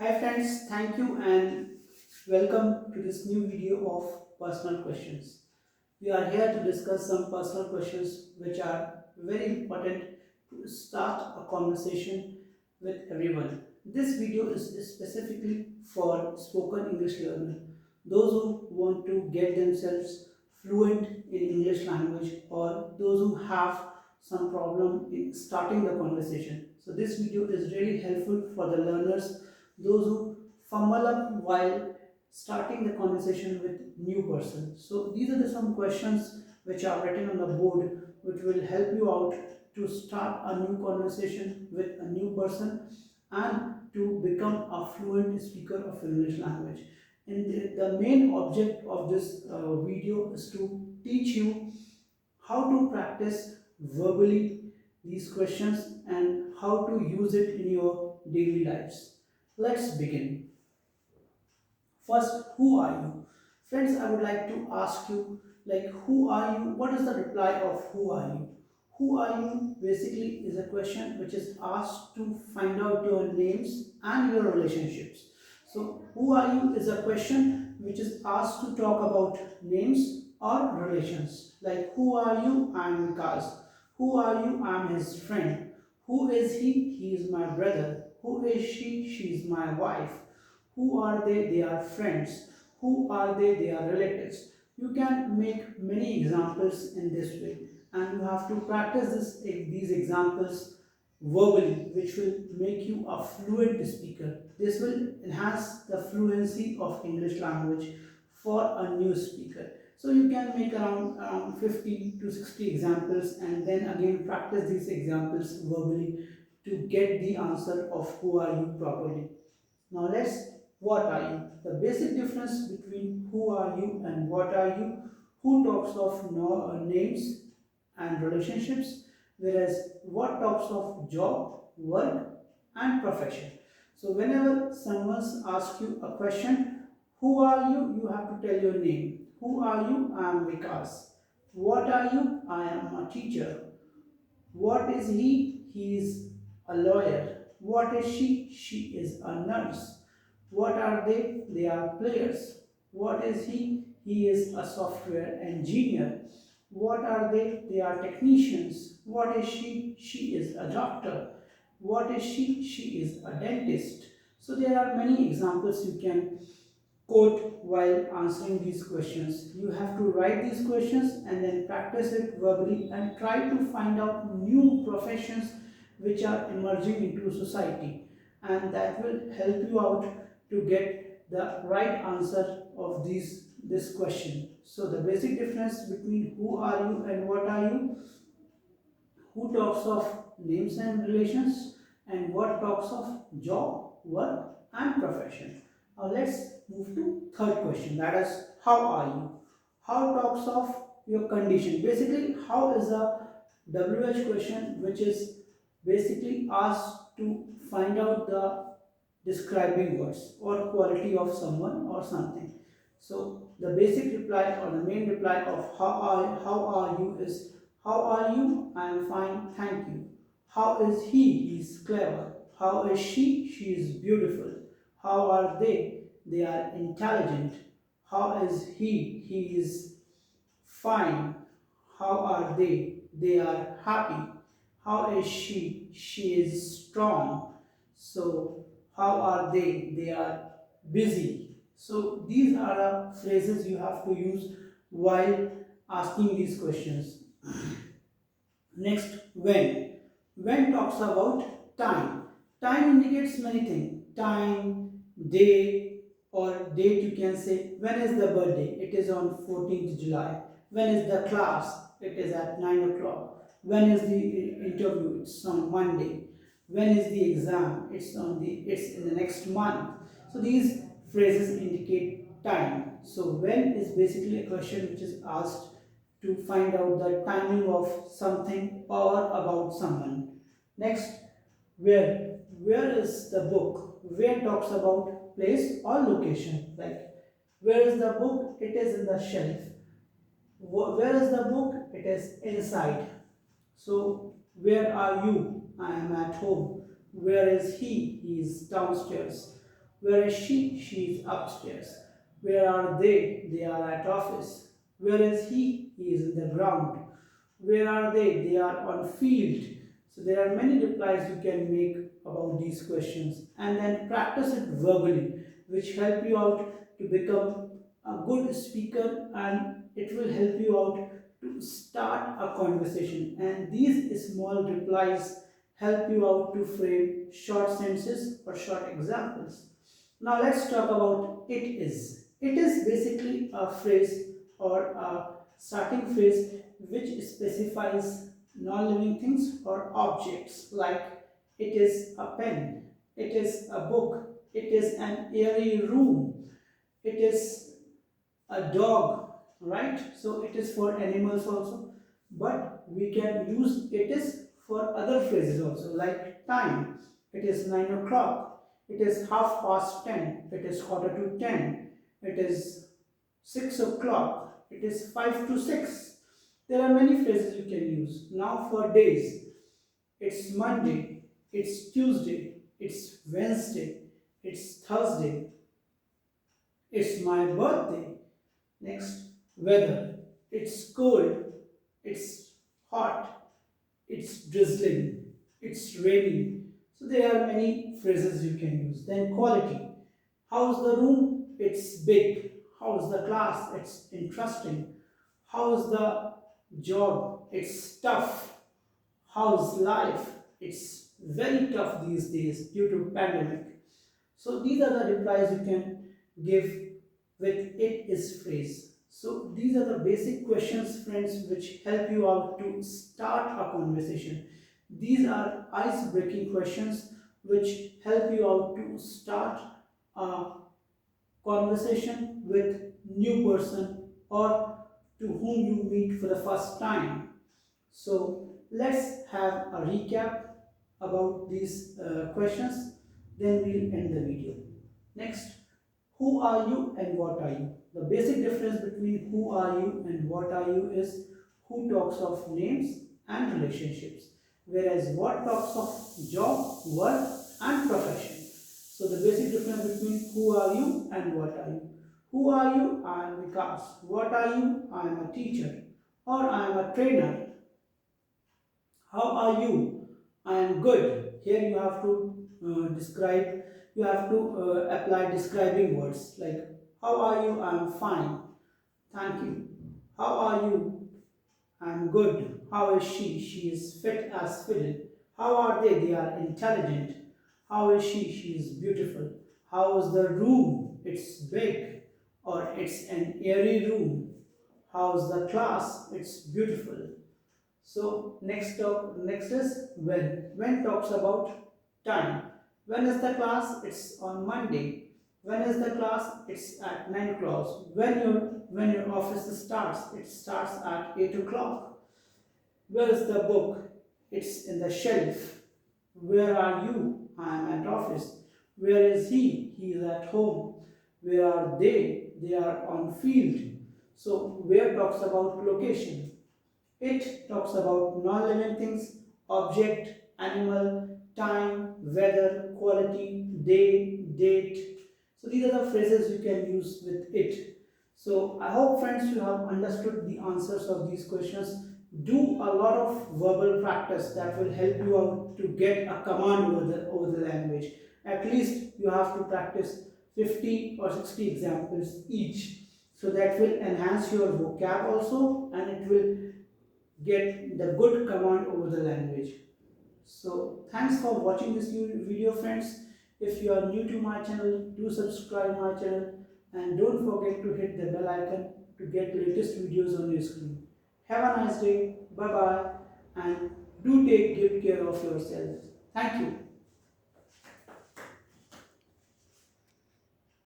Hi friends, thank you and welcome to this new video of personal questions. We are here to discuss some personal questions which are very important to start a conversation with everyone. This video is specifically for spoken English learners, those who want to get themselves fluent in English language or those who have some problem in starting the conversation. So this video is really helpful for the learners, those who fumble up while starting the conversation with new person. So these are some questions which are written on the board which will help you out to start a new conversation with a new person and to become a fluent speaker of English language. And the main object of this video is to teach you how to practice verbally these questions and how to use it in your daily lives. Let's begin. First, who are you? Friends, I would like to ask you, who are you? What is the reply of who are you? Who are you basically is a question which is asked to find out your names and your relationships. So, who are you is a question which is asked to talk about names or relations. Like, who are you? I am Vikas. Who are you? I am his friend. Who is he? He is my brother. Who is she? She is my wife. Who are they? They are friends. Who are they? They are relatives. You can make many examples in this way, and you have to practice these examples verbally, which will make you a fluent speaker. This will enhance the fluency of English language for a new speaker. So you can make around 50 to 60 examples and then again practice these examples verbally to get the answer of who are you properly. Now let's, what are you? The basic difference between who are you and what are you. Who talks of names and relationships, whereas what talks of job, work and profession. So whenever someone asks you a question, who are you? You have to tell your name. Who are you? I am Vikas. What are you? I am a teacher. What is he? He is a lawyer. What is she? She is a nurse. What are they? They are players. What is he? He is a software engineer. What are they? They are technicians. What is she? She is a doctor. What is she? She is a dentist. So there are many examples you can quote while answering these questions. You have to write these questions and then practice it verbally and try to find out new professions which are emerging into society, and that will help you out to get the right answer of this question. So the basic difference between who are you and what are you, who talks of names and relations, and what talks of job, work and profession. Now let's move to third question, that is how are you. How talks of your condition. Basically, how is a WH question which is basically asked to find out the describing words or quality of someone or something. So the basic reply or the main reply of how are you is, how are you? I am fine, thank you. How is he? He is clever. How is she? She is beautiful. How are they? They are intelligent. How is he? He is fine. How are they? They are happy. How is she? She is strong. So, how are they? They are busy. So, these are the phrases you have to use while asking these questions. Next, when. When talks about time. Time indicates many things. Time, day, or date you can say. When is the birthday? It is on 14th July. When is the class? It is at 9 o'clock. When is the interview? It's on Monday. When is the exam? It's in the next month. So these phrases indicate time. So when is basically a question which is asked to find out the timing of something or about someone. Next, where. Where is the book? Where talks about place or location. Like, where is the book? It is in the shelf. Where is the book? It is inside. So, where are you? I am at home. Where is he? He is downstairs. Where is she? She is upstairs. Where are they? They are at office. Where is he? He is in the ground. Where are they? They are on field. So there are many replies you can make about these questions, and then practice it verbally, which help you out to become a good speaker, and it will help you out to start a conversation. And these small replies help you out to frame short sentences or short examples. Now let's talk about it is. It is basically a phrase or a starting phrase which specifies non-living things or objects, like it is a pen, it is a book, it is an airy room, it is a dog, right? So it is for animals also, but we can use it is for other phrases also, like time. It is 9 o'clock, it is half past 10, it is quarter to 10, it is 6 o'clock, it is 5 to 6. There are many phrases you can use. Now for days, it's Monday, it's Tuesday, it's Wednesday, it's Thursday, it's my birthday. Next, weather. It's cold, it's hot, it's drizzling, it's raining. So there are many phrases you can use. Then quality. How's the room? It's big. How's the class? It's interesting. How's the job? It's tough. How's life? It's very tough these days due to pandemic. So these are the replies you can give with it is phrase. So these are the basic questions, friends, which help you out to start a conversation. These are ice-breaking questions which help you out to start a conversation with new person or to whom you meet for the first time. So let's have a recap about these questions, then we'll end the video. Next, who are you and what are you? The basic difference between who are you and what are you is who talks of names and relationships, whereas what talks of job, work and profession. So the basic difference between who are you and what are you. Who are you? I am Vikas. What are you? I am a teacher or I am a trainer. How are you? I am good. Here you have to describe, you have to apply describing words like how are you? I am fine. Thank you. How are you? I am good. How is she? She is fit as fiddle. How are they? They are intelligent. How is she? She is beautiful. How is the room? It's big or it's an airy room. How's the class? It's beautiful. So next is when. When talks about time. When is the class? It's on Monday. When is the class? It's at 9 o'clock. When your office starts, it starts at 8 o'clock. Where is the book? It's in the shelf. Where are you? I am at office. Where is he? He is at home. Where are they? They are on field. So where talks about location. It talks about non-living things, object, animal, time, weather, quality, day, date. So these are the phrases you can use with it. So I hope, friends, you have understood the answers of these questions. Do a lot of verbal practice that will help you out to get a command over the language. At least you have to practice 50 or 60 examples each. So that will enhance your vocab also, and it will get the good command over the language. So thanks for watching this video, friends. If you are new to my channel, do subscribe my channel and don't forget to hit the bell icon to get latest videos on your screen. Have a nice day. Bye bye, and do take good care of yourself. Thank you.